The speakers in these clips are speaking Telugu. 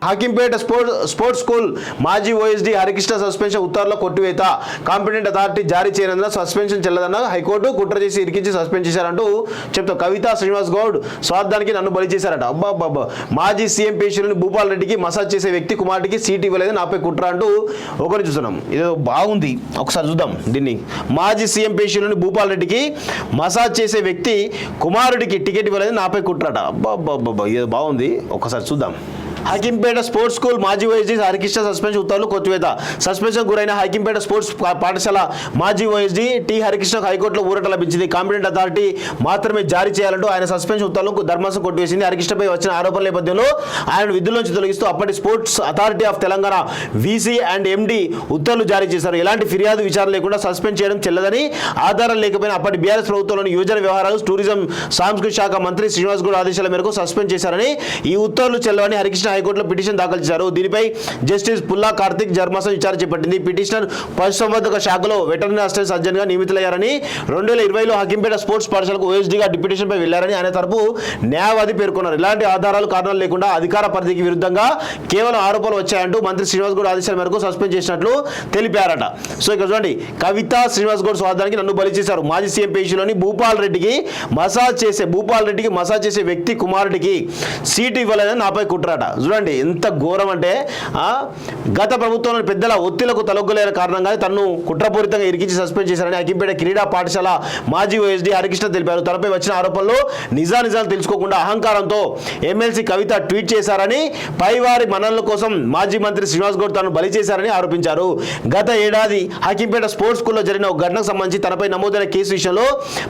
హకీంపేట స్పోర్ట్స్ స్కూల్ మాజీ ఓఎస్డీ హరికృష్ణ సస్పెన్షన్ ఉత్తర్వుల కొట్టివేత. కాంపిటెంట్ అథారిటీ జారీ చేయనందున సస్పెన్షన్ చెల్లదన్న హైకోర్టు కుట్ర చేసి ఇరికించి సస్పెండ్ చేశారంటూ చెప్తా. కవిత శ్రీనివాస్ గౌడ్ స్వార్థానికి నన్ను బలి చేశారట. అబ్బాబ్బాబ్బా. మాజీ సీఎం పేషీలోని భూపాల్ రెడ్డికి మసాజ్ చేసే వ్యక్తి కుమారుడికి సీట్ ఇవ్వలేదు, నాపై కుట్ర అంటూ ఒకరిని చూస్తున్నాం. ఇదో బాగుంది, ఒకసారి చూద్దాం దీన్ని. మాజీ సీఎం పేషీలోని భూపాల్ రెడ్డికి మసాజ్ చేసే వ్యక్తి కుమారుడికి టికెట్ ఇవ్వలేదు, నాపై కుట్రట. అబ్బాబ్బాబ్బా, ఇది బాగుంది, ఒకసారి చూద్దాం. హకీంపేట స్పోర్ట్స్ స్కూల్ మాజీ ఓఎస్డీ హరికృష్ణ సస్పెన్షన్ ఉత్తర్వులు కొట్టివేత. సస్పెన్షన్ గురైన హకీంపేట స్పోర్ట్స్ పాఠశాల మాజీ ఓఎస్డీ టి హరికృష్ణకు హైకోర్టులో ఊరట లభించింది. కాంపిటెంట్ అథారిటీ మాత్రమే జారీ చేయాలంటూ ఆయన సస్పెన్షన్ ఉత్తర్వులను ధర్మాసం కొట్టివేసింది. హరికృష్ణపై వచ్చిన ఆరోపణల నేపథ్యంలో ఆయన విధుల్లోంచి తొలగిస్తూ అప్పటి sports authority of Telangana VC and MD ఉత్తర్వులు జారీ చేశారు. ఎలాంటి ఫిర్యాదు విచారణ లేకుండా సస్పెండ్ చేయడం చెల్లదని, ఆధారం లేకపోయినా అప్పటి బీఆర్ఎస్ ప్రభుత్వంలోని యువజన వ్యవహారాలు టూరిజం సాంస్కృతిక శాఖ మంత్రి శ్రీనివాస్ గౌడ్ ఆదేశాల మేరకు సస్పెండ్ చేశారని, ఈ ఉత్తర్వులు చెల్లవని హరికృష్ణ హైకోర్టులో పిటిషన్ దాఖలు చేశారు. దీనిపై జస్టిస్ పుల్లా కార్తిక్ ధర్మాసం విచారణ చేపట్టింది. పిటిషనర్ పశుసంవర్ధక శాఖలో వెటర్నరీ అసిస్టెంట్ సర్జన్ గా నియమితులయ్యారని, 2020లో హకీంపేట స్పోర్ట్స్ పాఠశాలకు ఓఎస్డీగా డిప్యూటేషన్ పై వెళ్లారని ఆయన తరపు న్యాయవాది పేర్కొన్నారు. ఇలాంటి ఆధారాలు కారణాలు లేకుండా అధికార పరిధికి విరుద్ధంగా కేవలం ఆరోపణలు వచ్చాయంటూ మంత్రి శ్రీనివాస్ గౌడ్ ఆదేశాల మేరకు సస్పెండ్ చేసినట్లు తెలిపారట. సో ఇక్కడ చూడండి, కవిత శ్రీనివాస్ గౌడ్ స్వార్థానికి నన్ను బలి చేశారు. మాజీ సీఎం పేషీలోని భూపాల్ రెడ్డికి మసాజ్ చేసే వ్యక్తి కుమారుడికి సీటు ఇవ్వలేదని నాపై కుట్రాట. చూడండి ఎంత ఘోరం అంటే, గత ప్రభుత్వంలోని పెద్దల ఒత్తిళ్లకు తలొగ్గలేని కారణంగా తనను కుట్రపూరితంగా ఇరికించి సస్పెండ్ చేశారని హకీంపేట క్రీడా పాఠశాల మాజీ ఓఎస్డీ హరికృష్ణ తెలిపారు. తనపై వచ్చిన ఆరోపణలు నిజాలు తెలుసుకోకుండా అహంకారంతో ఎమ్మెల్సీ కవిత ట్వీట్ చేశారని, పైవారి మన్ననల కోసం మాజీ మంత్రి శ్రీనివాస్ గౌడ్ తనను బలి చేశారని ఆరోపించారు. గత ఏడాది హకీంపేట స్పోర్ట్స్ స్కూల్లో జరిగిన ఒక ఘటనకు సంబంధించి తనపై నమోదైన కేసు విషయంలో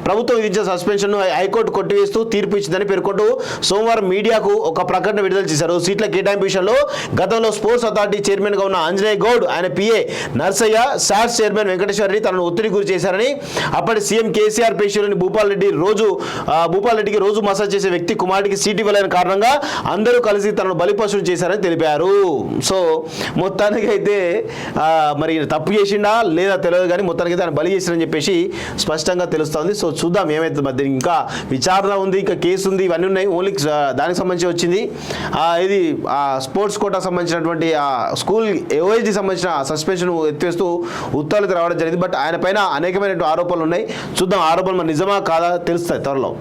ప్రభుత్వం విధించిన సస్పెన్షన్ హైకోర్టు కొట్టివేస్తూ తీర్పు ఇచ్చిందని పేర్కొంటూ సోమవారం మీడియాకు ఒక ప్రకటన విడుదల చేశారు. సీట్ల కేటాయింపు విషయంలో గతంలో స్పోర్ట్స్ అథారిటీ చైర్మన్ గా ఉన్న ఆంజనేయ గౌడ్, ఆయన PA Narsaiah, SATS chairman Venkateswara Reddy తనను ఒత్తిడి గురి చేశారని, అప్పటి సీఎం కేసీఆర్ పేషీలోని భూపాల్ రెడ్డికి రోజు మసాజ్ చేసే వ్యక్తి కుమారుడికి సీట్ ఇవ్వలేని కారణంగా అందరూ కలిసి తనను బలిపశువులు చేశారని తెలిపారు. సో మొత్తానికి అయితే మరి తప్పు చేసిండా లేదా తెలియదు, కానీ మొత్తానికి ఆయన బలి చేశారని చెప్పేసి స్పష్టంగా తెలుస్తోంది. సో చూద్దాం ఏమైతుంది. మధ్య ఇంకా విచారణ ఉంది, ఇంకా కేసు ఉంది, ఇవన్నీ ఉన్నాయి. ఓన్లీ దానికి సంబంధించి వచ్చింది ఇది స్పోర్ట్స్ కోటాకు సంబంధించినటువంటి స్కూల్ ఓఎస్డీ సంబంధించిన సస్పెన్షన్ ఎత్తివేస్తూ ఉత్తర్వులు రావడం జరిగింది. బట్ ఆయన పైన అనేకమైనటువంటి ఆరోపణలు ఉన్నాయి. చూద్దాం ఆరోపణలు నిజమా కాదా తెలుస్తాయి త్వరలో.